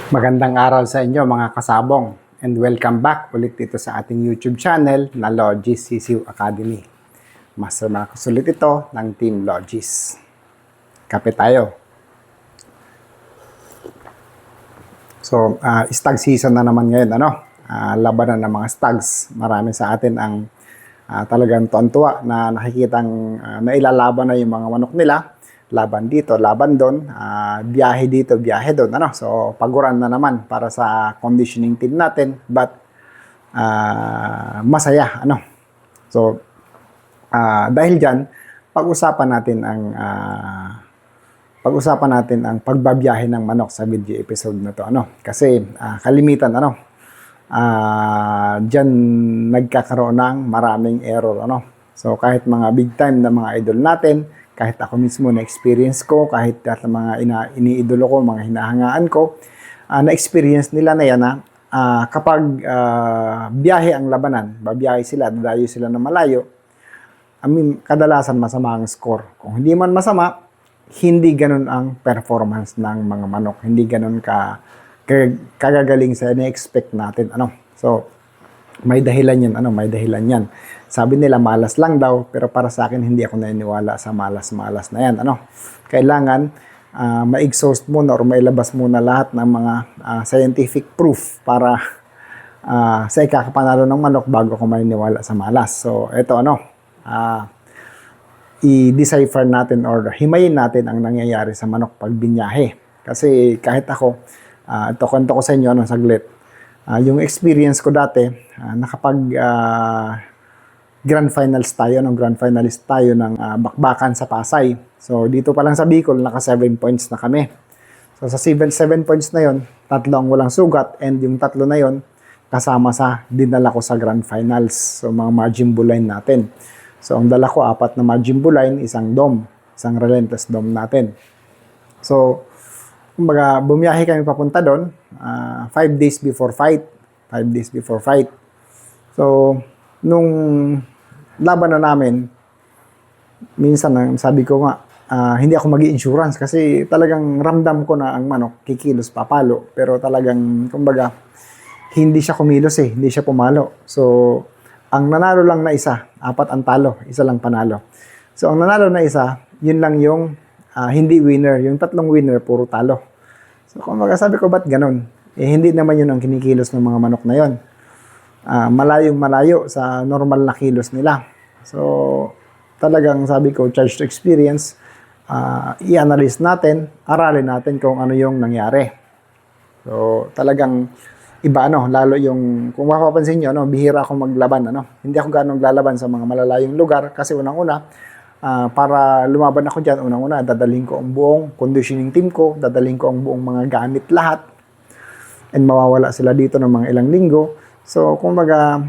Magandang araw sa inyo mga kasabong and welcome back ulit dito sa ating YouTube channel na Logis CCU Academy. Master Marcos ulit ito ng Team Logis. Kape tayo. So, stag season na naman ngayon, labanan ng mga stags. Marami sa atin ang talagang tuwan-tuwa na nakikitang nailalaban na yung mga manok nila. Laban dito, laban doon, biyahe dito, biyahe doon. So, paguran na naman para sa conditioning team natin. But, masaya. So, dahil dyan, pag-usapan natin ang pagbabiyahe ng manok sa video episode na to. Kasi, kalimitan, dyan nagkakaroon ng maraming error. So, kahit mga big time na mga idol natin, kahit ako mismo na-experience ko, kahit mga iniidolo ko, mga hinahangaan ko, na-experience nila na yan kapag biyahe ang labanan, babiyahe sila, dadayo sila ng malayo, kadalasan masama ang score. Kung hindi man masama, hindi ganun ang performance ng mga manok. Hindi ganun kagagaling sa na-expect natin. So, may dahilan yan. May dahilan yan. Sabi nila malas lang daw, pero para sa akin hindi ako naniniwala sa malas-malas na yan. Kailangan ma-exhaust muna or mailabas muna lahat ng mga scientific proof para sa ikakapanalo ng manok bago ako maniniwala sa malas. So, ito i-decipher natin or himayin natin ang nangyayari sa manok pag binyahe. Kasi kahit ako, ito kwento ko sa inyo saglit. Yung experience ko dati, nakapag grand finals tayo, grand finalist tayo ng bakbakan sa Pasay. So, dito pa lang sa Bicol, naka 7 points na kami. So, sa 7 points na yon, 3 ang walang sugat and yung 3 na yon, kasama sa dinala ko sa grand finals. So, mga margin line natin. So, ang dala ko, 4 na margin line, isang dome, isang relentless dome natin. So, kumbaga, bumiyahe kami papunta doon, 5 days before fight. 5 days before fight. So, nung laban na namin, minsan sabi ko nga, hindi ako mag-i-insurance kasi talagang ramdam ko na ang manok kikilos papalo. Pero talagang, kumbaga, hindi siya kumilos hindi siya pumalo. So, ang nanalo lang na isa, 4 ang talo, isa lang panalo. So, ang nanalo na isa, yun lang yung hindi winner. Yung 3 winner, puro talo. So, kumbaga sabi ko, ba't ganun? Hindi naman yun ang kinikilos ng mga manok na yun. Malayong malayo sa normal na kilos nila. So, talagang sabi ko, charge to experience, i-analyze natin, aralin natin kung ano yung nangyari. So, talagang iba, lalo yung, kung mapapansin nyo, bihira akong maglaban, Hindi ako ganong lalaban sa mga malalayong lugar kasi unang-una, para lumaban ako dyan, unang-una, dadalhin ko ang buong conditioning team ko, dadalhin ko ang buong mga gamit lahat, and mawawala sila dito ng mga ilang linggo. So, kumbaga,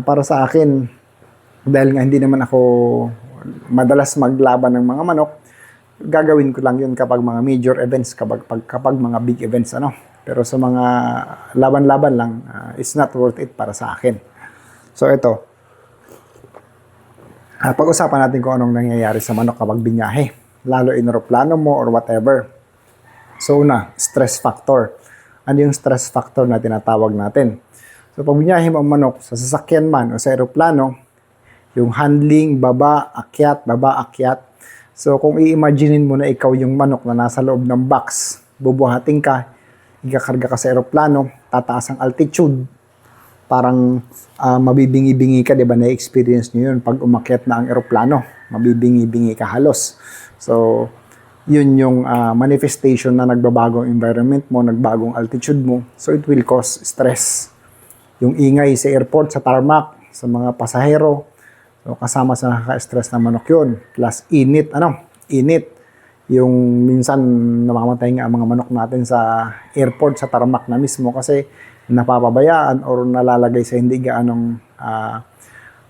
para sa akin, dahil nga hindi naman ako madalas maglaban ng mga manok, gagawin ko lang yun kapag mga major events, kapag mga big events, Pero sa mga laban-laban lang, it's not worth it para sa akin. So, ito. Pag-usapan natin kung anong nangyayari sa manok kapag binyahe, lalo in aeroplano mo or whatever. So, stress factor. Ano yung stress factor na tinatawag natin? So, pag binyahe mo ang manok sa sasakyan man o sa aeroplano, yung handling, baba, akyat. So, kung i-imaginein mo na ikaw yung manok na nasa loob ng box, bubuhating ka, ikakarga ka sa aeroplano, tataas ang altitude, parang mabibingi-bingi ka, di ba? Na-experience nyo yun pag umakyat na ang aeroplano, mabibingi-bingi ka halos. So, yun yung manifestation na nagbabagong environment mo, nagbagong altitude mo. So, it will cause stress. Yung ingay sa airport, sa tarmac, sa mga pasahero. So, kasama sa nakaka-stress na manok yun. Plus, init. Init. Yung minsan, namamatay nga ang mga manok natin sa airport, sa tarmac na mismo kasi napapabayaan or nalalagay sa hindi gaanong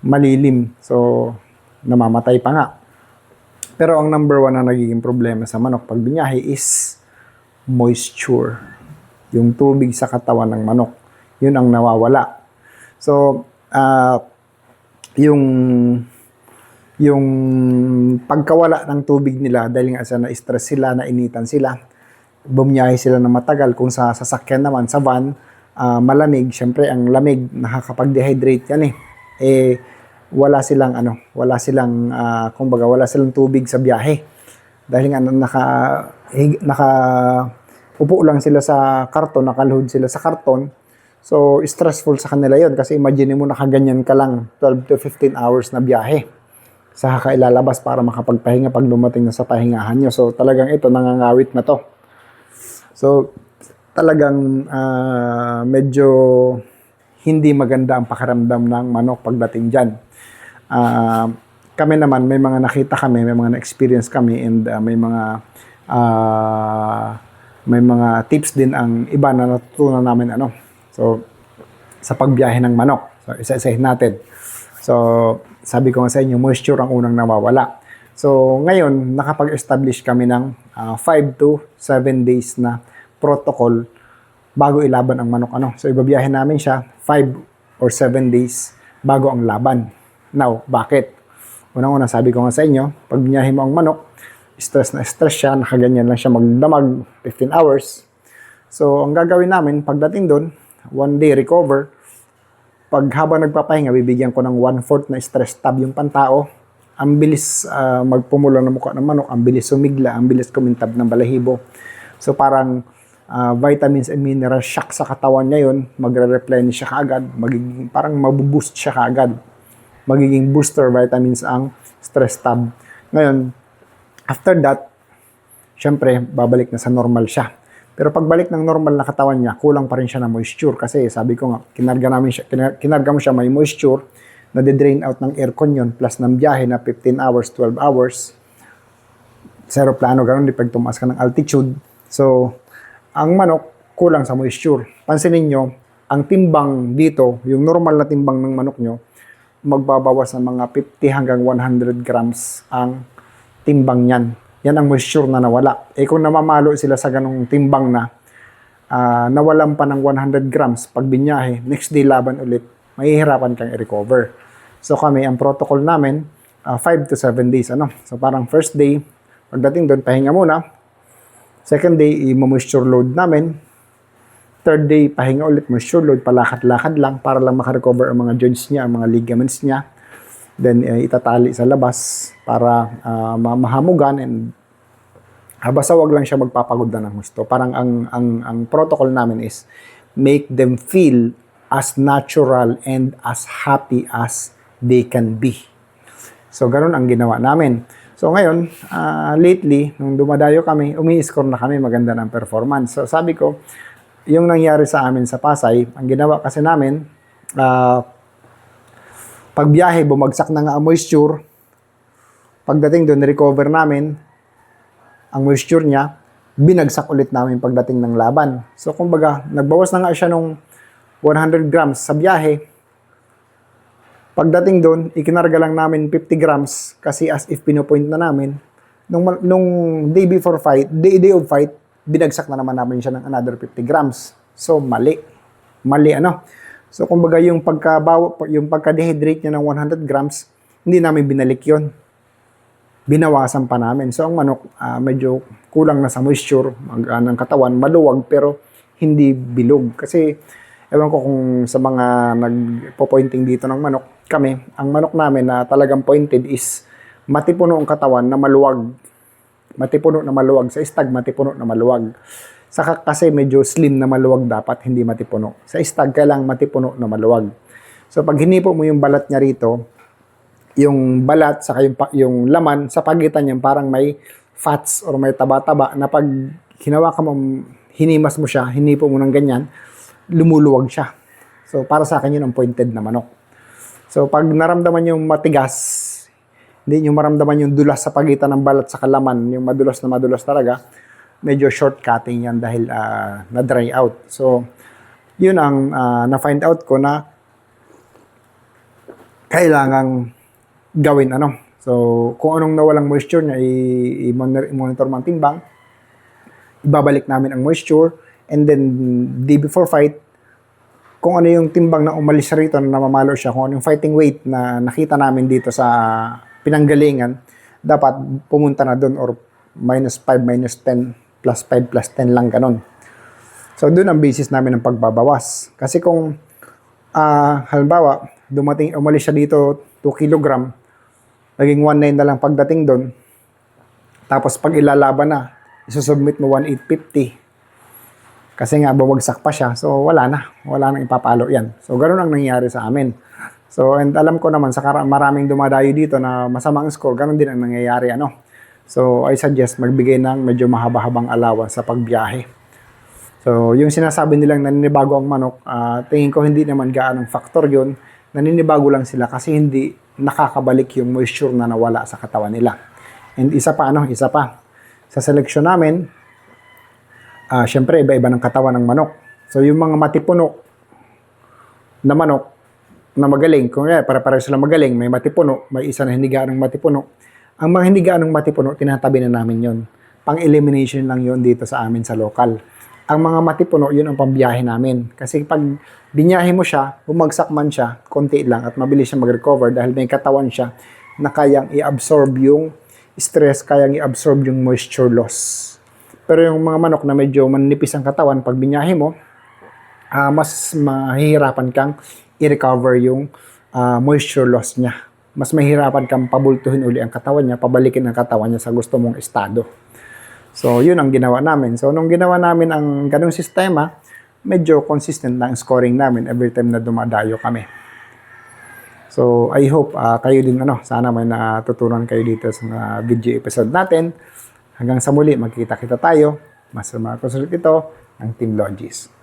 malilim. So, namamatay pa nga. Pero ang number 1 na nagiging problema sa manok pag binyahe is moisture. Yung tubig sa katawan ng manok. Yun ang nawawala. So, yung pagkawala ng tubig nila dahil nga sa na-stress sila, nainitan sila, bumiyahe sila ng matagal. Kung sa sasakyan naman, sa van, malamig, syempre ang lamig nakakapag-dehydrate yan eh. Wala silang kumbaga wala silang tubig sa biyahe. Dahil nga naka upo lang sila sa karton, nakaluhod sila sa karton. So, stressful sa kanila yon kasi imagine mo nakaganyan ka lang 12 to 15 hours na biyahe sa kakailalabas para makapagpahinga pag dumating na sa pahingahan nyo. So, talagang ito, nangangawit na to. So, talagang medyo hindi maganda ang pakiramdam ng manok pagdating dyan. Kami naman, may mga nakita kami, may mga na-experience kami, and may mga tips din ang iba na natutunan namin So, sa pagbiyahe ng manok. So, isa-isahin natin. So, sabi ko nga sa inyo, moisture ang unang nawawala. So, ngayon, nakapag-establish kami ng 5 to 7 days na protocol bago ilaban ang manok. So, ibabiyahe namin siya 5 or 7 days bago ang laban. Now, bakit? Unang-una, sabi ko nga sa inyo, pag binyahe mo ang manok, stress na stress siya, nakaganyan lang siya magdamag 15 hours. So, ang gagawin namin, pagdating doon, 1 day recover. Pag habang nagpapahinga, bibigyan ko ng 1/4 na stress tab yung pantao. Ang bilis magpumula ng mukha ng manok, ang bilis sumigla, ang bilis kumintab ng balahibo. So parang vitamins and minerals shock sa katawan niya yun, magre-replenish siya kaagad, parang mabuboost siya kaagad. Magiging booster vitamins ang stress tab. Ngayon, after that, syempre, babalik na sa normal siya. Pero pagbalik ng normal na katawan niya, kulang pa rin siya ng moisture. Kasi sabi ko nga, kinarga mo siya may moisture, nade-drain out ng aircon yun, plus ng biyahe na 15 hours, 12 hours. Sa aeroplano, ganoon din pag tumaas ka ng altitude. So, ang manok, kulang sa moisture. Pansinin nyo, ang timbang dito, yung normal na timbang ng manok nyo, magbabawas ng mga 50 hanggang 100 grams ang timbang niyan. Yan ang moisture na nawala. Kung namamalo sila sa ganong timbang na nawalan pa ng 100 grams pag binyahe, next day laban ulit, mahihirapan kang i-recover. So kami, ang protocol namin, 5 to 7 days. So parang first day, pagdating doon, pahinga muna. Second day, i-moisture load namin. Third day, pahinga ulit, moisture load, palakad-lakad lang para lang makarecover ang mga joints niya, ang mga ligaments niya. Then itatali sa labas para mahamugan, and basta wag lang siya magpapagod na ng gusto. Parang ang protocol namin is make them feel as natural and as happy as they can be. So ganun ang ginawa namin. So ngayon, lately, nung dumadayo kami, umi-score na kami, maganda ng performance. So sabi ko, yung nangyari sa amin sa Pasay, ang ginawa kasi namin, pagbiyahe, bumagsak na nga ang moisture. Pagdating doon, recover namin ang moisture niya, binagsak ulit namin pagdating ng laban. So, kumbaga, nagbawas na nga siya nung 100 grams sa biyahe. Pagdating doon, ikinarga lang namin 50 grams kasi as if pinopoint na namin. Nung day before fight, day of fight, binagsak na naman namin siya ng another 50 grams. So, mali. So, kumbaga yung pagka-dehydrate niya ng 100 grams, hindi namin binalik yon. Binawasan pa namin. So, ang manok, medyo kulang na sa moisture, ng katawan, maluwag, pero hindi bilog. Kasi, ewan ko kung sa mga nagpo-pointing dito ng manok, ang manok namin na talagang pointed is matipuno ang katawan na maluwag. Matipuno na maluwag. Sa stag, matipuno na maluwag. Saka kasi medyo slim na maluwag dapat, hindi matipuno. Sa stag, kailangang matipuno na maluwag. So, pag hinipo mo yung balat niya rito, yung balat, saka yung laman, sa pagitan niya, parang may fats or may taba-taba na pag hinimas mo siya, hinipo mo ng ganyan, lumuluwag siya. So, para sa akin yun ang pointed na manok. So, pag naramdaman yung matigas, hindi nyo maramdaman yung dulas sa pagitan ng balat sa laman, yung madulas na madulas talaga, medyo short-cutting yan dahil na-dry out. So, yun ang na-find out ko na kailangang gawin. So, kung anong nawalang moisture niya, i-monitor mo ang timbang, ibabalik namin ang moisture, and then, day before fight, kung ano yung timbang na umalis rito, na namamalo siya, kung ano yung fighting weight na nakita namin dito sa pinanggalingan, dapat pumunta na doon or -5, -10 plus 5, plus 10 lang, ganun. So, doon ang basis namin ng pagbabawas. Kasi kung, halimbawa, umalis siya dito 2 kilogram, naging 1.9 na lang pagdating doon, tapos pag ilalaban na, isusubmit mo 1.850. Kasi nga, bumagsak pa siya. So, wala nang ipapalo yan. So, ganun ang nangyari sa amin. So, and alam ko naman, sa maraming dumadayo dito na masamang score, ganun din ang nangyayari, So, I suggest magbigay ng medyo mahaba-habang allowance sa pagbiyahe. So, yung sinasabi nilang naninibago ang manok, tingin ko hindi naman gaanong factor yun. Naninibago lang sila kasi hindi nakakabalik yung moisture na nawala sa katawan nila. And isa pa. Sa seleksyon namin, syempre, iba-iba ng katawan ng manok. So, yung mga matipuno na manok na magaling, kung para sila magaling, may matipuno, may isa na hindi gaanong matipuno. Ang mga hindi gaanong matipuno, tinatabi na namin yon. Pang-elimination lang yon dito sa amin sa local. Ang mga matipuno, yun ang pambiyahe namin. Kasi pag binyahe mo siya, bumagsak man siya, konti lang at mabilis siya mag-recover dahil may katawan siya na kayang i-absorb yung stress, kayang i-absorb yung moisture loss. Pero yung mga manok na medyo manipis ang katawan, pag binyahe mo, mas mahihirapan kang i-recover yung moisture loss niya. Mas mahihirapan kang pabultuhin uli ang katawan niya, pabalikin ang katawan niya sa gusto mong estado. So, yun ang ginawa namin. So, nung ginawa namin ang ganung sistema, medyo consistent na ang scoring namin every time na dumadayo kami. So, I hope kayo din, sana may natutunan kayo dito sa video episode natin. Hanggang sa muli, magkita-kita tayo. Mas mga konsulit ito ng Team Logis.